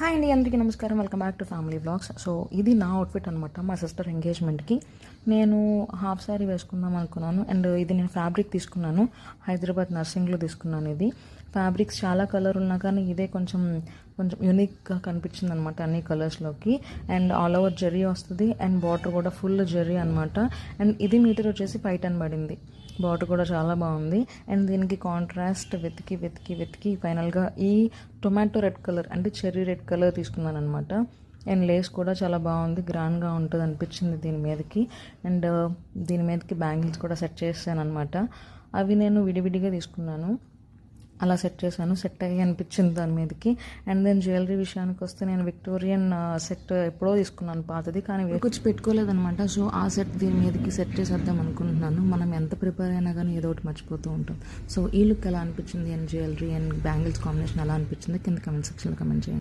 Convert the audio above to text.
Hi అండి, అందరికీ నమస్కారం. Welcome back to family vlogs. So ఇది నా అవుట్ఫిట్ అనమాట. మా సిస్టర్ ఎంగేజ్మెంట్కి నేను హాఫ్ శారీ వేసుకుందాం అనుకున్నాను. అండ్ ఇది నేను ఫ్యాబ్రిక్ తీసుకున్నాను, హైదరాబాద్ నర్సింగ్లో తీసుకున్నాను. ఇది ఫ్యాబ్రిక్స్ చాలా కలర్ ఉన్నా కానీ ఇదే కొంచెం యూనిక్గా కనిపించింది అనమాట అన్ని కలర్స్లోకి. అండ్ ఆల్ ఓవర్ జరీ వస్తుంది అండ్ బార్డర్ కూడా ఫుల్ జరీ అనమాట. అండ్ ఇది మీటర్ వచ్చేసి 510 పడింది. బార్డర్ కూడా చాలా బాగుంది. అండ్ దీనికి కాంట్రాస్ట్ వెతికి ఫైనల్గా ఈ టొమాటో రెడ్ కలర్ అంటే చెర్రీ రెడ్ కలర్ తీసుకున్నాను అనమాట. అండ్ లేస్ కూడా చాలా బాగుంది, గ్రాండ్గా ఉంటుంది అనిపించింది దీని మీదకి. అండ్ దీని మీదకి బ్యాంగిల్స్ కూడా సెట్ చేశాను అనమాట. అవి నేను విడివిడిగా తీసుకున్నాను, అలా సెట్ చేశాను. సెట్ అయ్యి అనిపించింది దాని మీదకి. అండ్ దెన్ జ్యువెలరీ విషయానికి వస్తే నేను విక్టోరియన్ సెట్ ఎప్పుడో తీసుకున్నాను పాతది, కానీ వేసుకొచ్చి పెట్టుకోలేదనమాట. సో ఆ సెట్ దీని మీదకి సెట్ చేసేద్దాం అనుకుంటున్నాను. మనం ఎంత ప్రిపేర్ అయినా కానీ ఏదో ఒకటి మర్చిపోతూ ఉంటాం. సో ఈ లుక్ ఎలా అనిపించింది and jewellery and bangles combination ఎలా అనిపించింది కింద కమెంట్ సెక్షన్లో కమెంట్ చేయండి.